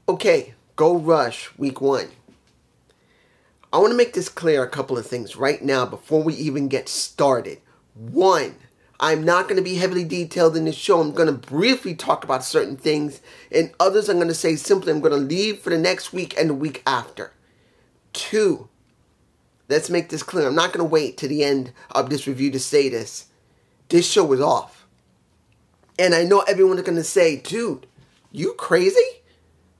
Okay, Go Rush, week 1. I want to make this clear a couple of things right now before we even get started. 1, I'm not going to be heavily detailed in this show. I'm going to briefly talk about certain things, and others I'm going to say simply I'm going to leave for the next week and the week after. 2, let's make this clear. I'm not going to wait to the end of this review to say this. This show was off. And I know everyone is going to say, dude, you crazy?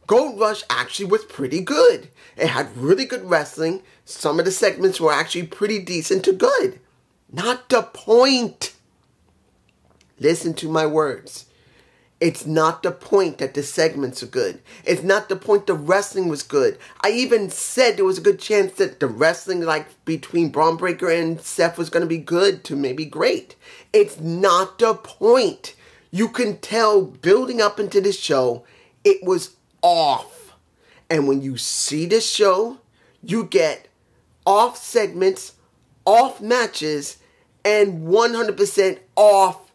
Gold Rush actually was pretty good. It had really good wrestling. Some of the segments were actually pretty decent to good. Not the point. Listen to my words. It's not the point that the segments are good. It's not the point the wrestling was good. I even said there was a good chance that the wrestling like between Braun Breaker and Seth was going to be good to maybe great. It's not the point. You can tell building up into this show, it was off. And when you see this show, you get off segments, off matches, and 100% off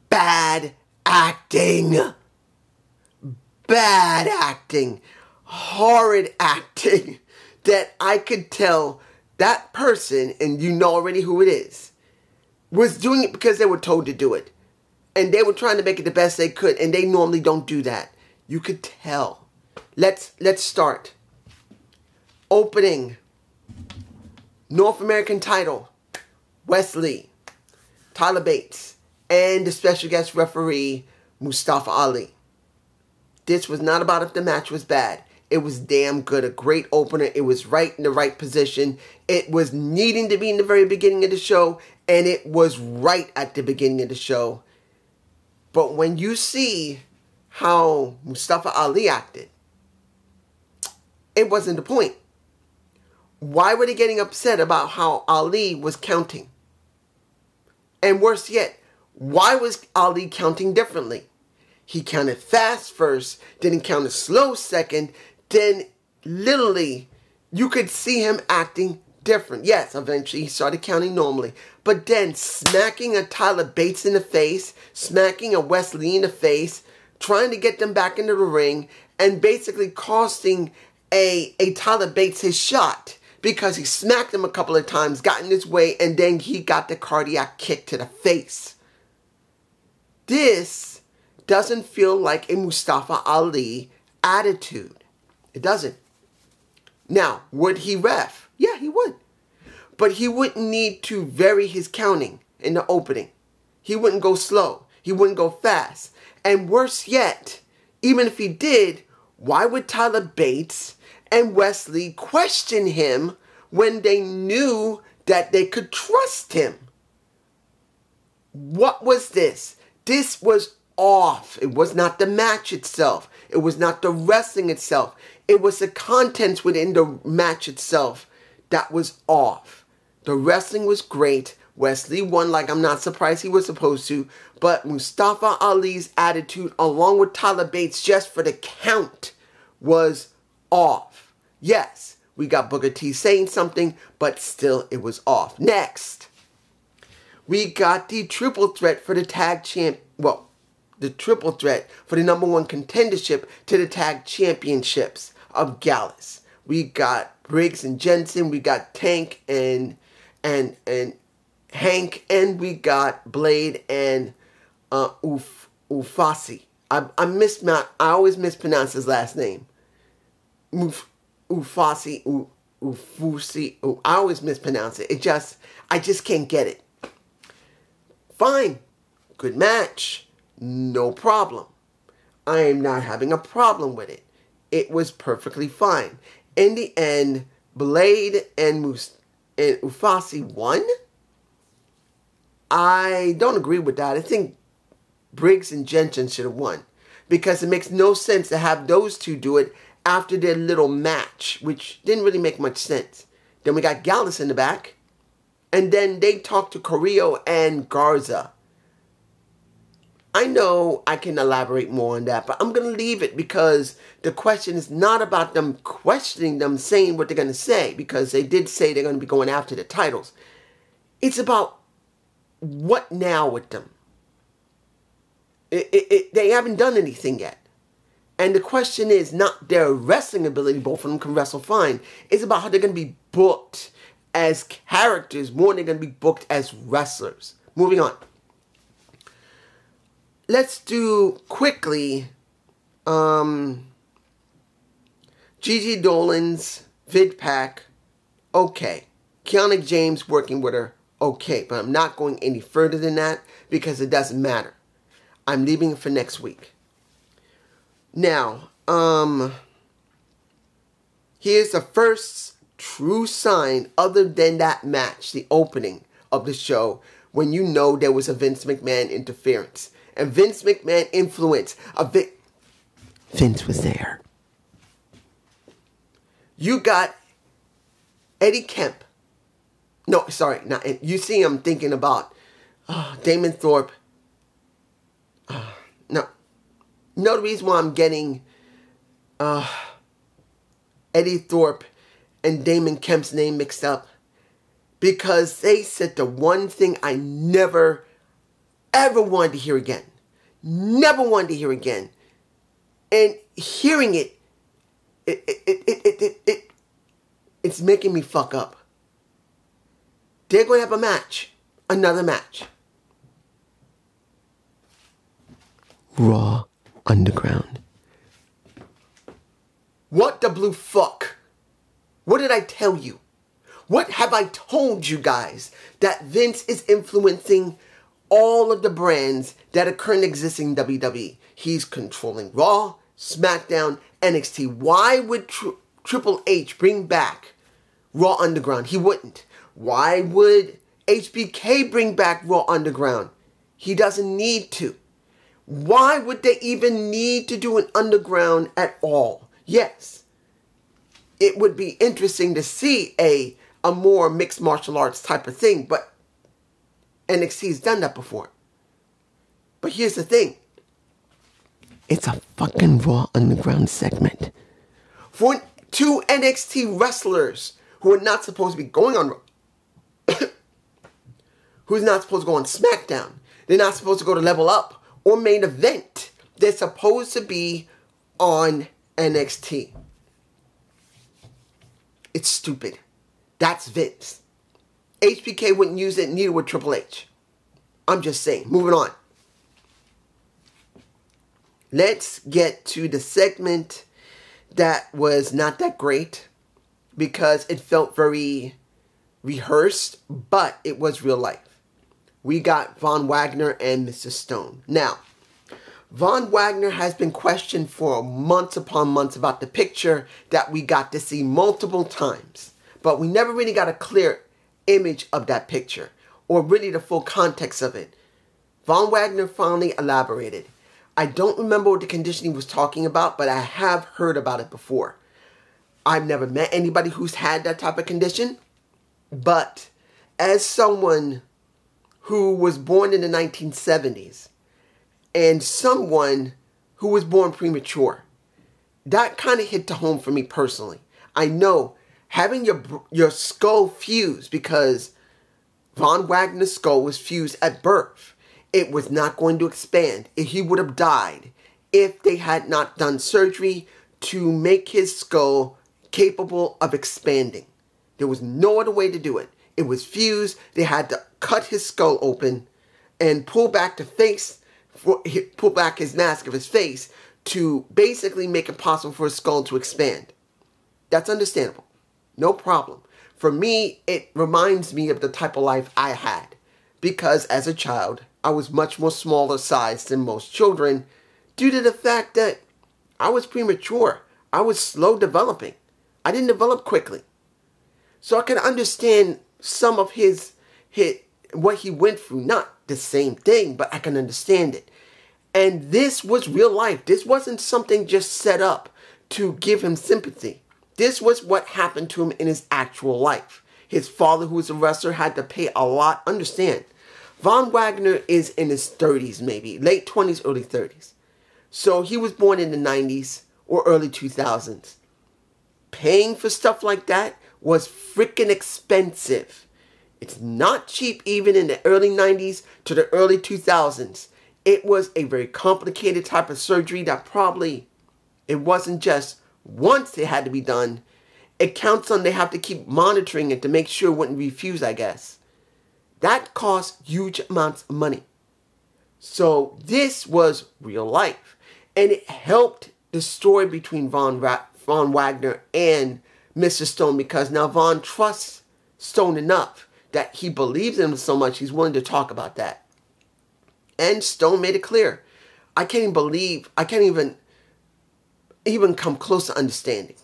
bad acting. Bad acting. Horrid acting. That I could tell that person, and you know already who it is, was doing it because they were told to do it. And they were trying to make it the best they could, and they normally don't do that. You could tell. Let's start. Opening. North American title. Wesley. Tyler Bates. And the special guest referee, Mustafa Ali. This was not about if the match was bad. It was damn good. A great opener. It was right in the right position. It was needing to be in the very beginning of the show. And it was right at the beginning of the show. But when you see how Mustafa Ali acted, it wasn't the point. Why were they getting upset about how Ali was counting? And worse yet, why was Ali counting differently? He counted fast first, then he counted slow second, then literally you could see him acting different. Yes, eventually he started counting normally. But then smacking a Tyler Bates in the face, smacking a Wesley in the face, trying to get them back into the ring, and basically costing a Tyler Bates his shot. Because he smacked him a couple of times, got in his way, and then he got the cardiac kick to the face. This doesn't feel like a Mustafa Ali attitude. It doesn't. Now, would he ref? Yeah, he would. But he wouldn't need to vary his counting in the opening. He wouldn't go slow. He wouldn't go fast. And worse yet, even if he did, why would Tyler Bates and Wesley question him when they knew that they could trust him? What was this? This was off. It was not the match itself. It was not the wrestling itself. It was the contents within the match itself that was off. The wrestling was great. Wesley won like I'm not surprised he was supposed to. But Mustafa Ali's attitude along with Tyler Bates just for the count was off. Yes, we got Booker T saying something, but still it was off. Next, we got the triple threat for the tag champ. Well, the triple threat for the #1 contendership to the tag championships of Gallus. We got Briggs and Jensen. We got Tank and Hank, and we got Blade and Ufasi. I always mispronounce his last name. Ufasi. I always mispronounce it. I just can't get it. Fine. Good match. No problem. I am not having a problem with it. It was perfectly fine. In the end, Blade and Ufasi won. I don't agree with that. I think Briggs and Jensen should have won. Because it makes no sense to have those two do it after their little match, which didn't really make much sense. Then we got Gallus in the back. And then they talked to Carrillo and Garza. I know I can elaborate more on that, but I'm going to leave it because the question is not about them questioning them saying what they're going to say, because they did say they're going to be going after the titles. It's about what now with them. They haven't done anything yet. And the question is not their wrestling ability, both of them can wrestle fine. It's about how they're going to be booked as characters more than they're going to be booked as wrestlers. Moving on. Let's do quickly Gigi Dolan's vid pack. Okay. Kiana James working with her. Okay. But I'm not going any further than that because it doesn't matter. I'm leaving it for next week. Now, here's the first true sign other than that match, the opening of the show, when you know there was a Vince McMahon interference. And Vince McMahon influence. Vince was there. You got Eddie Kemp. No, sorry. Not, you see I'm thinking about Damon Thorpe. No. You know the reason why I'm getting Eddie Thorpe and Damon Kemp's name mixed up? Because they said the one thing I never, ever wanted to hear again. Never wanted to hear again. And hearing it's making me fuck up. They're going to have a match. Another match. Raw Underground. What the blue fuck? What did I tell you? What have I told you guys? That Vince is influencing all of the brands that are currently existing in WWE. He's controlling Raw, SmackDown, NXT. Why would Triple H bring back Raw Underground? He wouldn't. Why would HBK bring back Raw Underground? He doesn't need to. Why would they even need to do an underground at all? Yes, it would be interesting to see a more mixed martial arts type of thing, but NXT's done that before. But here's the thing. It's a fucking Raw Underground segment. For two NXT wrestlers who are not supposed to be going on Raw, who's not supposed to go on SmackDown. They're not supposed to go to Level Up or Main Event. They're supposed to be on NXT. It's stupid. That's Vince. HBK wouldn't use it, neither would Triple H. I'm just saying. Moving on. Let's get to the segment that was not that great because it felt very rehearsed, but it was real life. We got Von Wagner and Mr. Stone. Now, Von Wagner has been questioned for months upon months about the picture that we got to see multiple times. But we never really got a clear image of that picture or really the full context of it. Von Wagner finally elaborated. I don't remember what the condition he was talking about, but I have heard about it before. I've never met anybody who's had that type of condition. But as someone who was born in the 1970s and someone who was born premature, that kind of hit to home for me personally. I know having your skull fused, because Von Wagner's skull was fused at birth. It was not going to expand. He would have died if they had not done surgery to make his skull capable of expanding. There was no other way to do it. It was fused. They had to cut his skull open and pull back the face, pull back his mask of his face to basically make it possible for his skull to expand. That's understandable. No problem. For me, it reminds me of the type of life I had. Because as a child, I was much more smaller size than most children due to the fact that I was premature. I was slow developing. I didn't develop quickly. So I can understand some of what he went through. Not the same thing, but I can understand it. And this was real life. This wasn't something just set up to give him sympathy. This was what happened to him in his actual life. His father, who was a wrestler, had to pay a lot. Understand, Von Wagner is in his 30s, maybe. Late 20s, early 30s. So he was born in the 90s or early 2000s. Paying for stuff like that was freaking expensive. It's not cheap even in the early 90s to the early 2000s. It was a very complicated type of surgery that probably It wasn't just once it had to be done. It counts on they have to keep monitoring it to make sure it wouldn't refuse, I guess. That costs huge amounts of money. So this was real life. And it helped the story between Von Wagner and Mr. Stone, because now Von trusts Stone enough that he believes in him so much he's willing to talk about that. And Stone made it clear. I can't even come close to understanding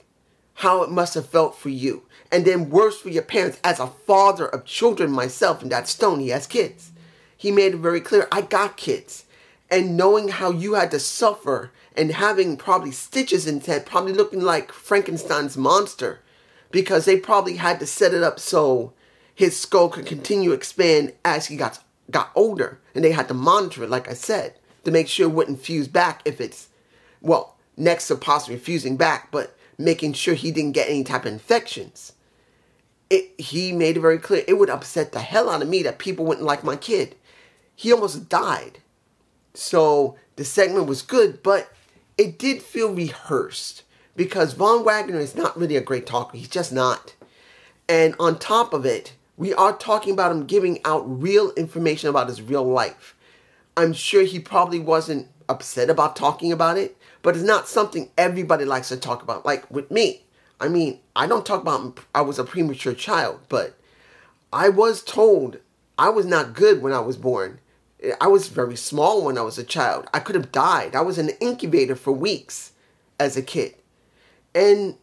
how it must have felt for you. And then worse for your parents. As a father of children myself, and that's Stone, he has kids. He made it very clear, I got kids. And knowing how you had to suffer and having probably stitches in his head, probably looking like Frankenstein's monster, because they probably had to set it up so his skull could continue to expand as he got older. And they had to monitor it, like I said, to make sure it wouldn't fuse back if it's, well, next to possibly fusing back, but making sure he didn't get any type of infections. He made it very clear. It would upset the hell out of me that people wouldn't like my kid. He almost died. So the segment was good, but it did feel rehearsed, because Von Wagner is not really a great talker. He's just not. And on top of it, we are talking about him giving out real information about his real life. I'm sure he probably wasn't upset about talking about it, but it's not something everybody likes to talk about. Like with me, I mean, I don't talk about I was a premature child, but I was told I was not good when I was born. I was very small when I was a child. I could have died. I was in an incubator for weeks as a kid. And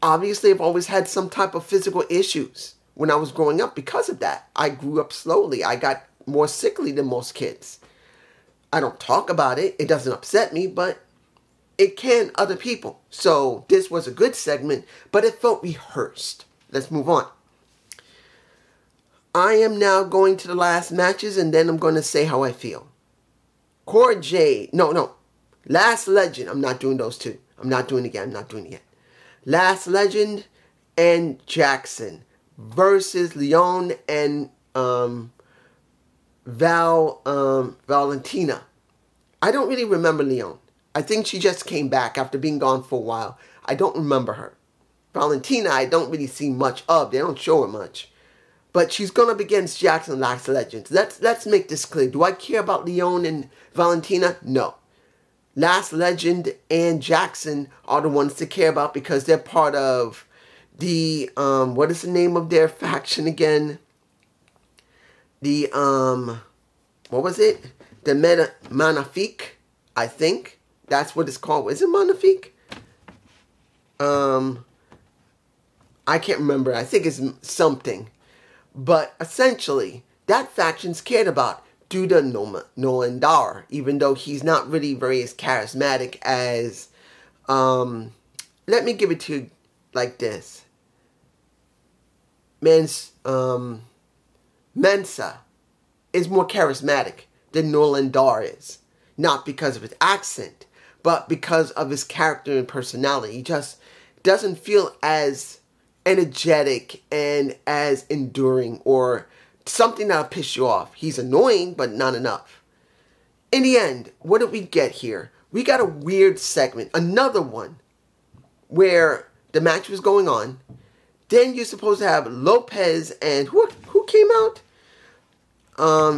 obviously I've always had some type of physical issues when I was growing up because of that. I grew up slowly. I got more sickly than most kids. I don't talk about it. It doesn't upset me, but it can other people. So this was a good segment, but it felt rehearsed. Let's move on. I am now going to the last matches, and then I'm going to say how I feel. Cora Jade. No. Last Legend. I'm not doing those two. I'm not doing it yet. Last Legend and Jackson versus Leon and Valentina. I don't really remember Leon. I think she just came back after being gone for a while. I don't remember her. Valentina, I don't really see much of. They don't show her much. But she's going up against Jackson Last Legends. Let's make this clear. Do I care about Leon and Valentina? No. Last Legend and Jackson are the ones to care about, because they're part of the, what is the name of their faction again? The, what was it? The Magnifique, I think. That's what it's called. Is it Magnifique? I can't remember. I think it's something. But essentially, that faction's cared about due to Nolan Dar, even though he's not really very as charismatic as, let me give it to you like this. Mensa is more charismatic than Nolan Dar is. Not because of his accent, but because of his character and personality. He just doesn't feel as energetic and as enduring, or something that'll piss you off. He's annoying, but not enough. In the end, what did we get here? We got a weird segment, another one, where the match was going on. Then you're supposed to have Lopez and who came out?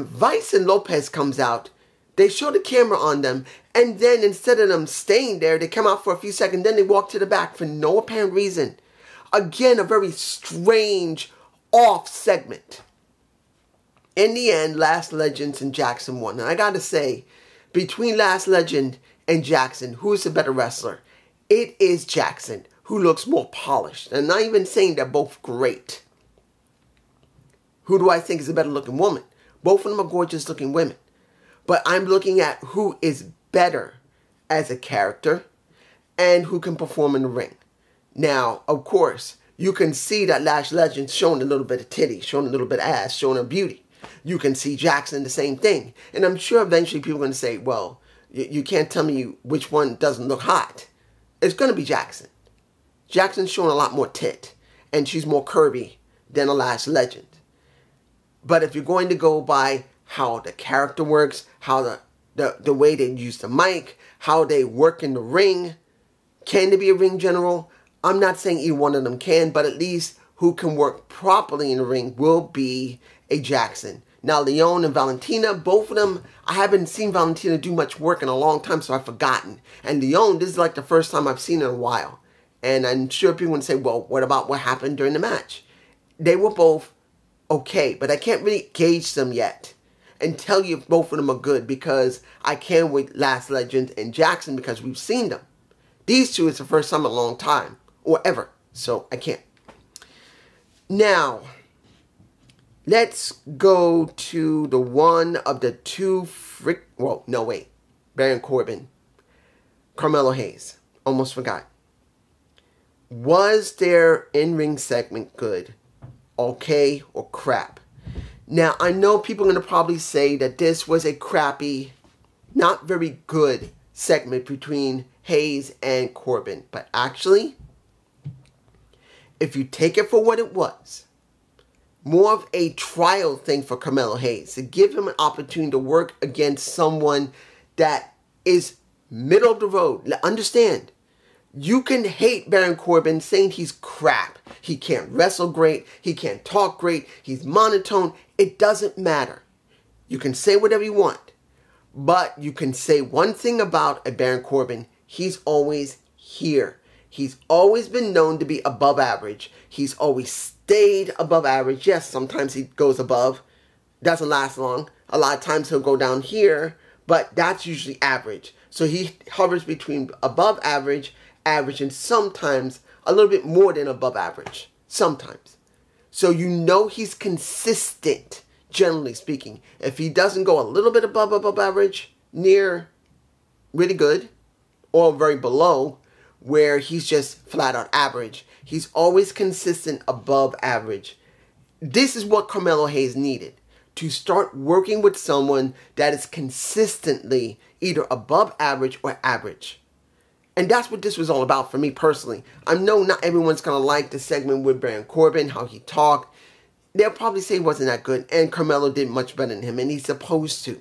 Vice and Lopez comes out. They show the camera on them, and then instead of them staying there, they come out for a few seconds, then they walk to the back for no apparent reason. Again, a very strange, off segment. In the end, Last Legends and Jackson won. And I gotta say, between Last Legend and Jackson, who is the better wrestler? It is Jackson, who looks more polished. And I'm not even saying they're both great. Who do I think is a better looking woman? Both of them are gorgeous looking women. But I'm looking at who is better as a character and who can perform in the ring. Now, of course, you can see that Last Legend's showing a little bit of titty, showing a little bit of ass, showing her beauty. You can see Jackson the same thing. And I'm sure eventually people are going to say, well, you can't tell me which one doesn't look hot. It's going to be Jackson. Jackson's showing a lot more tit, and she's more curvy than a Last Legend. But if you're going to go by how the character works, how the way they use the mic, how they work in the ring, Can they be a ring general? I'm not saying either one of them can, but at least who can work properly in the ring will be a Jackson. Now, Leon and Valentina, both of them, I haven't seen Valentina do much work in a long time, so I've forgotten. And Leon, this is like the first time I've seen her in a while. And I'm sure people would say, well, what about what happened during the match? They were both okay, but I can't really gauge them yet and tell you if both of them are good, because I can with Last Legend and Jackson because we've seen them. These two is the first time in a long time, or ever, so I can't. Now, let's go to the one of the two Baron Corbin, Carmelo Hayes. Almost forgot. Was their in-ring segment good, okay, or crap? Now, I know people are going to probably say that this was a crappy, not very good segment between Hayes and Corbin. But actually, if you take it for what it was, more of a trial thing for Carmelo Hayes, to give him an opportunity to work against someone that is middle of the road. Understand, you can hate Baron Corbin saying he's crap. He can't wrestle great. He can't talk great. He's monotone. It doesn't matter. You can say whatever you want. But you can say one thing about a Baron Corbin. He's always here. He's always been known to be above average. He's always stayed above average. Yes, sometimes he goes above. Doesn't last long. A lot of times he'll go down here. But that's usually average. So he hovers between above average, and sometimes a little bit more than above average. Sometimes. So you know he's consistent, generally speaking. If he doesn't go a little bit above average, near really good, or very below, where he's just flat out average, he's always consistent above average. This is what Carmelo Hayes needed. To start working with someone that is consistently either above average or average. And that's what this was all about for me personally. I know not everyone's going to like the segment with Baron Corbin, how he talked. They'll probably say it wasn't that good, and Carmelo did much better than him, and he's supposed to.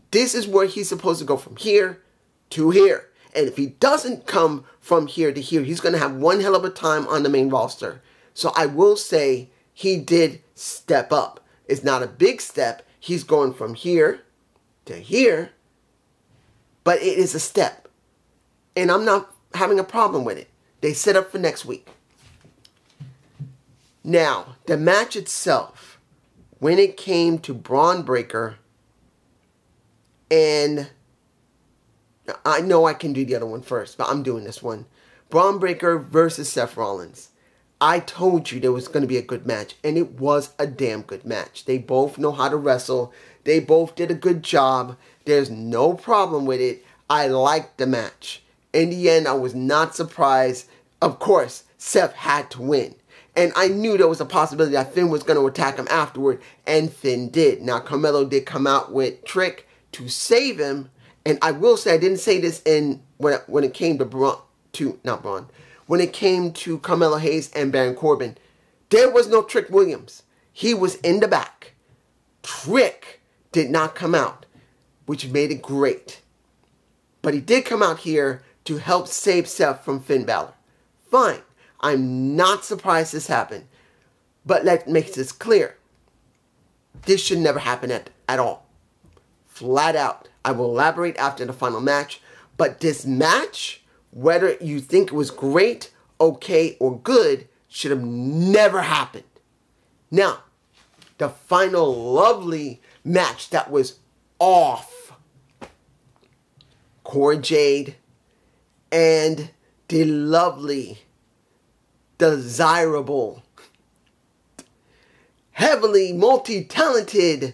This is where he's supposed to go from here to here. And if he doesn't come from here to here, he's going to have one hell of a time on the main roster. So I will say he did step up. It's not a big step. He's going from here to here, but it is a step. And I'm not having a problem with it. They set up for next week. Now, the match itself, when it came to Braun Breaker, and I know I can do the other one first, but I'm doing this one. Braun Breaker versus Seth Rollins. I told you there was going to be a good match, and it was a damn good match. They both know how to wrestle. They both did a good job. There's no problem with it. I liked the match. In the end, I was not surprised. Of course, Seth had to win. And I knew there was a possibility that Finn was going to attack him afterward, and Finn did. Now, Carmelo did come out with Trick to save him. And I will say, I didn't say this in when it came to when it came to Carmelo Hayes and Baron Corbin, there was no Trick Williams. He was in the back. Trick did not come out, which made it great. But he did come out here to help save Seth from Finn Balor. Fine. I'm not surprised this happened. But let's make this clear. This should never happen at all. Flat out. I will elaborate after the final match. But this match, whether you think it was great, okay, or good, should have never happened. Now, the final lovely match that was off. Cora Jade and the lovely, desirable, heavily multi-talented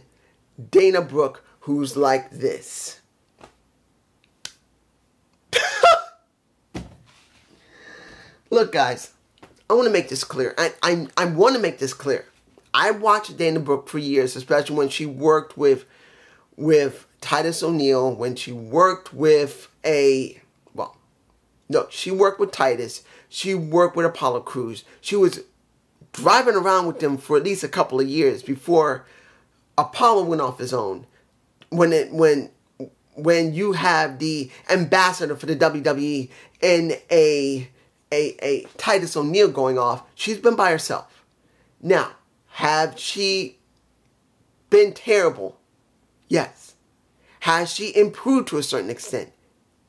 Dana Brooke, who's like this. Look, guys, I want to make this clear. I want to make this clear. I watched Dana Brooke for years, especially when she worked with Titus O'Neil, when she worked with she worked with Titus. She worked with Apollo Crews. She was driving around with them for at least a couple of years before Apollo went off his own. When when you have the ambassador for the WWE and a Titus O'Neil going off, she's been by herself. Now, have she been terrible? Yes. Has she improved to a certain extent?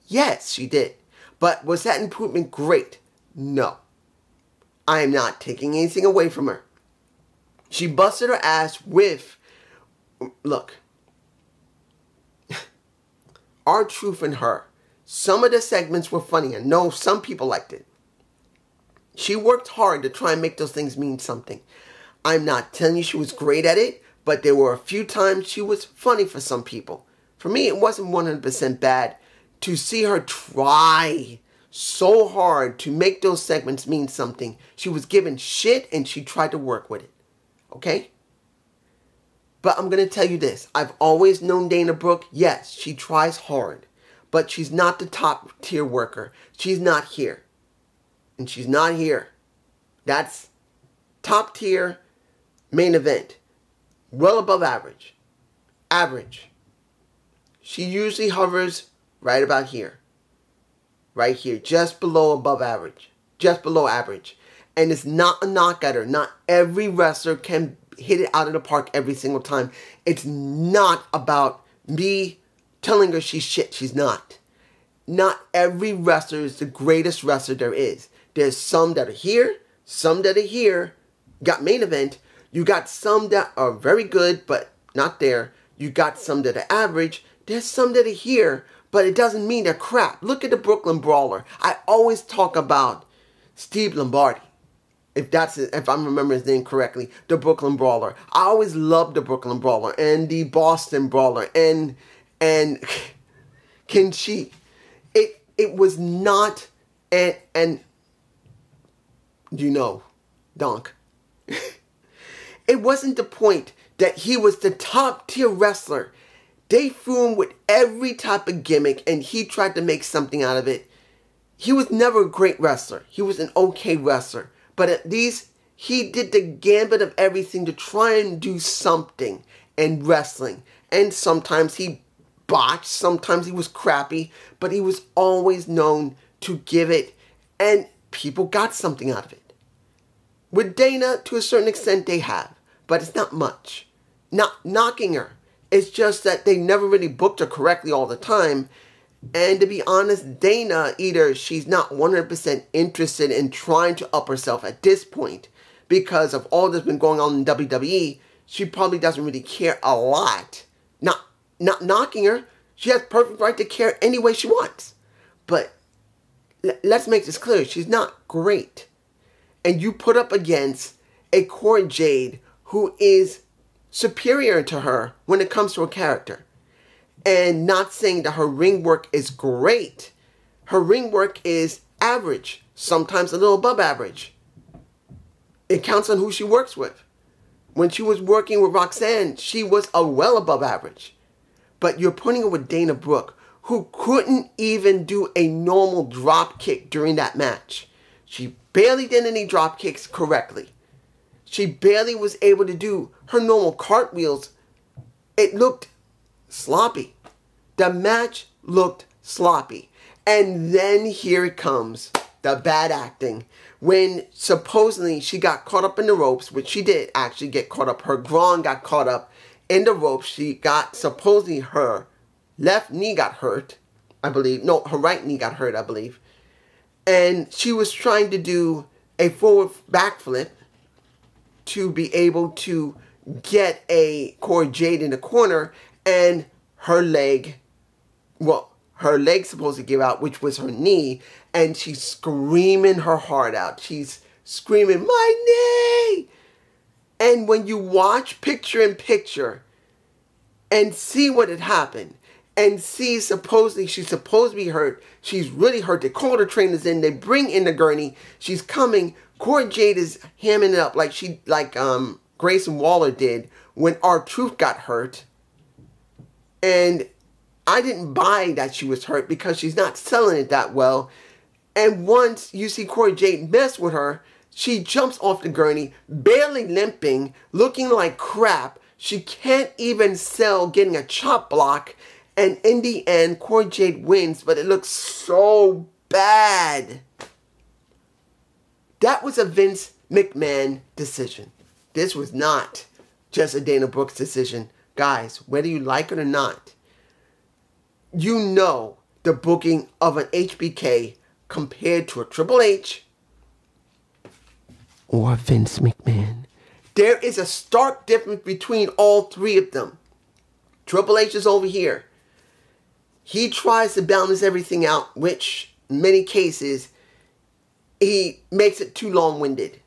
Yes, she did. But was that improvement great? No. I am not taking anything away from her. She busted her ass with, look, R-Truth and her. Some of the segments were funny. I know some people liked it. She worked hard to try and make those things mean something. I'm not telling you she was great at it, but there were a few times she was funny for some people. For me, it wasn't 100% bad to see her try so hard to make those segments mean something. She was given shit and she tried to work with it. Okay? But I'm going to tell you this. I've always known Dana Brooke. Yes, she tries hard. But she's not the top tier worker. She's not here. And she's not here. That's top tier main event. Well above average. Average. She usually hovers right about here. Right here. Just below above average. Just below average. And it's not a knock at her. Not every wrestler can hit it out of the park every single time. It's not about me telling her she's shit. She's not. Not every wrestler is the greatest wrestler there is. There's some that are here. Some that are here. Got main event. You got some that are very good, but not there. You got some that are average. There's some that are here, but it doesn't mean they're crap. Look at the Brooklyn Brawler. I always talk about Steve Lombardi. If I'm remembering his name correctly, the Brooklyn Brawler. I always loved the Brooklyn Brawler and the Boston Brawler and Kenshi. It was not and you know, Donk. It wasn't the point that he was the top tier wrestler. They threw him with every type of gimmick and he tried to make something out of it. He was never a great wrestler. He was an okay wrestler. But at least he did the gambit of everything to try and do something in wrestling. And sometimes he botched, sometimes he was crappy, but he was always known to give it, and people got something out of it. With Dana, to a certain extent, they have, but it's not much. Not knocking her. It's just that they never really booked her correctly all the time. And to be honest, Dana, either she's not 100% interested in trying to up herself at this point because of all that's been going on in WWE. She probably doesn't really care a lot. Not knocking her. She has perfect right to care any way she wants. But let's make this clear. She's not great. And you put up against a Cora Jade who is superior to her when it comes to a character. And not saying that her ring work is great. Her ring work is average. Sometimes a little above average. It counts on who she works with. When she was working with Roxanne, she was a well above average. But you're putting her with Dana Brooke, who couldn't even do a normal drop kick during that match. She barely did any drop kicks correctly. She barely was able to do her normal cartwheels. It looked sloppy. The match looked sloppy. And then here it comes, the bad acting. When supposedly she got caught up in the ropes, which she did actually get caught up. Her groin got caught up in the ropes. She got, supposedly her left knee got hurt, I believe. No, her right knee got hurt, I believe. And she was trying to do a forward backflip to be able to get a Cora Jade in the corner, and her leg supposed to give out, which was her knee, and she's screaming her heart out. She's screaming, my knee! And when you watch picture in picture and see what had happened, and see supposedly she's supposed to be hurt, she's really hurt, they call the trainers in, they bring in the gurney, she's coming, Cora Jade is hamming it up like Grayson Waller did when R-Truth got hurt. And I didn't buy that she was hurt because she's not selling it that well. And once you see Cora Jade mess with her, she jumps off the gurney, barely limping, looking like crap. She can't even sell getting a chop block. And in the end, Cora Jade wins, but it looks so bad. That was a Vince McMahon decision. This was not just a Dana Brooks decision. Guys, whether you like it or not, you know the booking of an HBK compared to a Triple H or Vince McMahon. There is a stark difference between all three of them. Triple H is over here. He tries to balance everything out, which in many cases, he makes it too long-winded.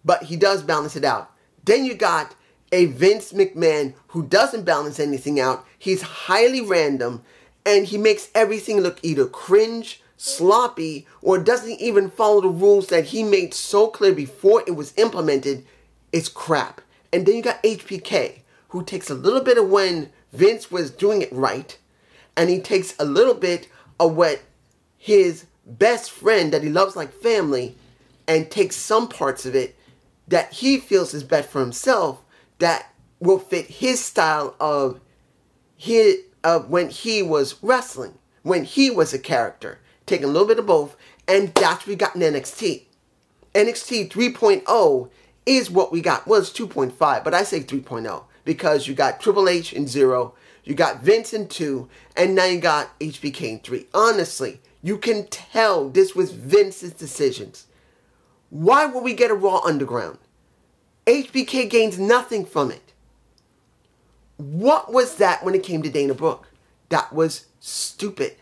But he does balance it out. Then you got a Vince McMahon who doesn't balance anything out. He's highly random, and he makes everything look either cringe, sloppy, or doesn't even follow the rules that he made so clear before it was implemented. It's crap. And then you got HBK, who takes a little bit of when Vince was doing it right, and he takes a little bit of what his best friend that he loves like family, and takes some parts of it that he feels is best for himself, that will fit his style of when he was wrestling, when he was a character. Taking a little bit of both, and that's what we got in NXT. NXT 3.0 is what we got. Well, it's 2.5, but I say 3.0 because you got Triple H in 0, you got Vince in 2, and now you got HBK in 3. Honestly, you can tell this was Vince's decisions. Why would we get a Raw Underground? HBK gains nothing from it. What was that when it came to Dana Brooke? That was stupid.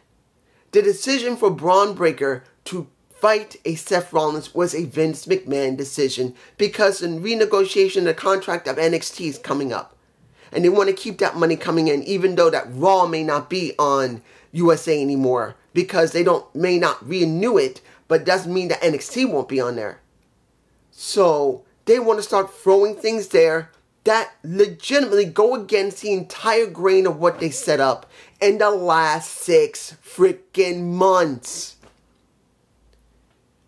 The decision for Braun Breaker to fight a Seth Rollins was a Vince McMahon decision because the renegotiation of the contract of NXT is coming up. And they want to keep that money coming in even though that Raw may not be on USA anymore because they may not renew it, but it doesn't mean that NXT won't be on there. So they want to start throwing things there that legitimately go against the entire grain of what they set up in the last 6 freaking months.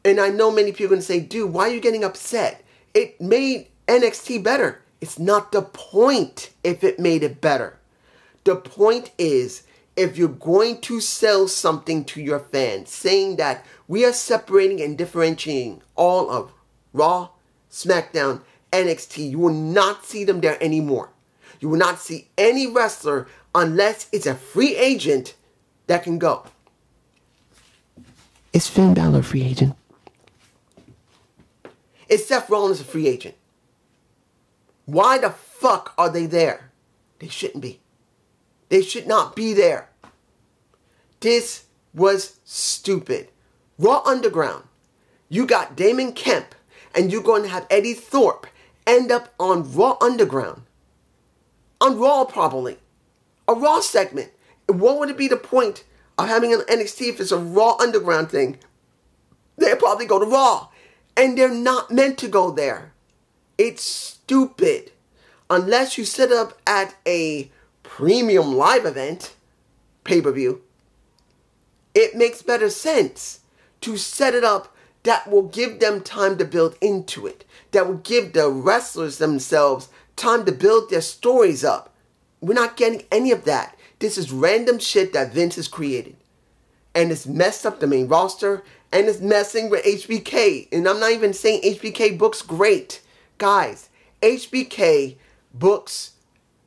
And I know many people are going to say, dude, why are you getting upset? It made NXT better. It's not the point if it made it better. The point is, if you're going to sell something to your fans, saying that we are separating and differentiating all of Raw, SmackDown, NXT, you will not see them there anymore. You will not see any wrestler unless it's a free agent that can go. Is Finn Balor a free agent? Is Seth Rollins a free agent? Why the fuck are they there? They shouldn't be. They should not be there. This was stupid. Raw Underground. You got Damon Kemp and you're going to have Eddie Thorpe end up on Raw Underground. On Raw, probably. A Raw segment. What would it be the point of having an NXT if it's a Raw Underground thing? They'll probably go to Raw. And they're not meant to go there. It's stupid. Unless you set up at a premium live event, pay-per-view, it makes better sense to set it up that will give them time to build into it. That will give the wrestlers themselves time to build their stories up. We're not getting any of that. This is random shit that Vince has created. And it's messed up the main roster. And it's messing with HBK. And I'm not even saying HBK books great. Guys, HBK books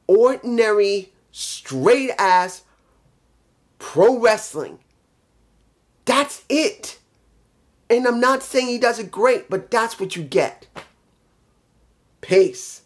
ordinary, straight-ass pro wrestling. That's it. And I'm not saying he does it great, but that's what you get. Peace.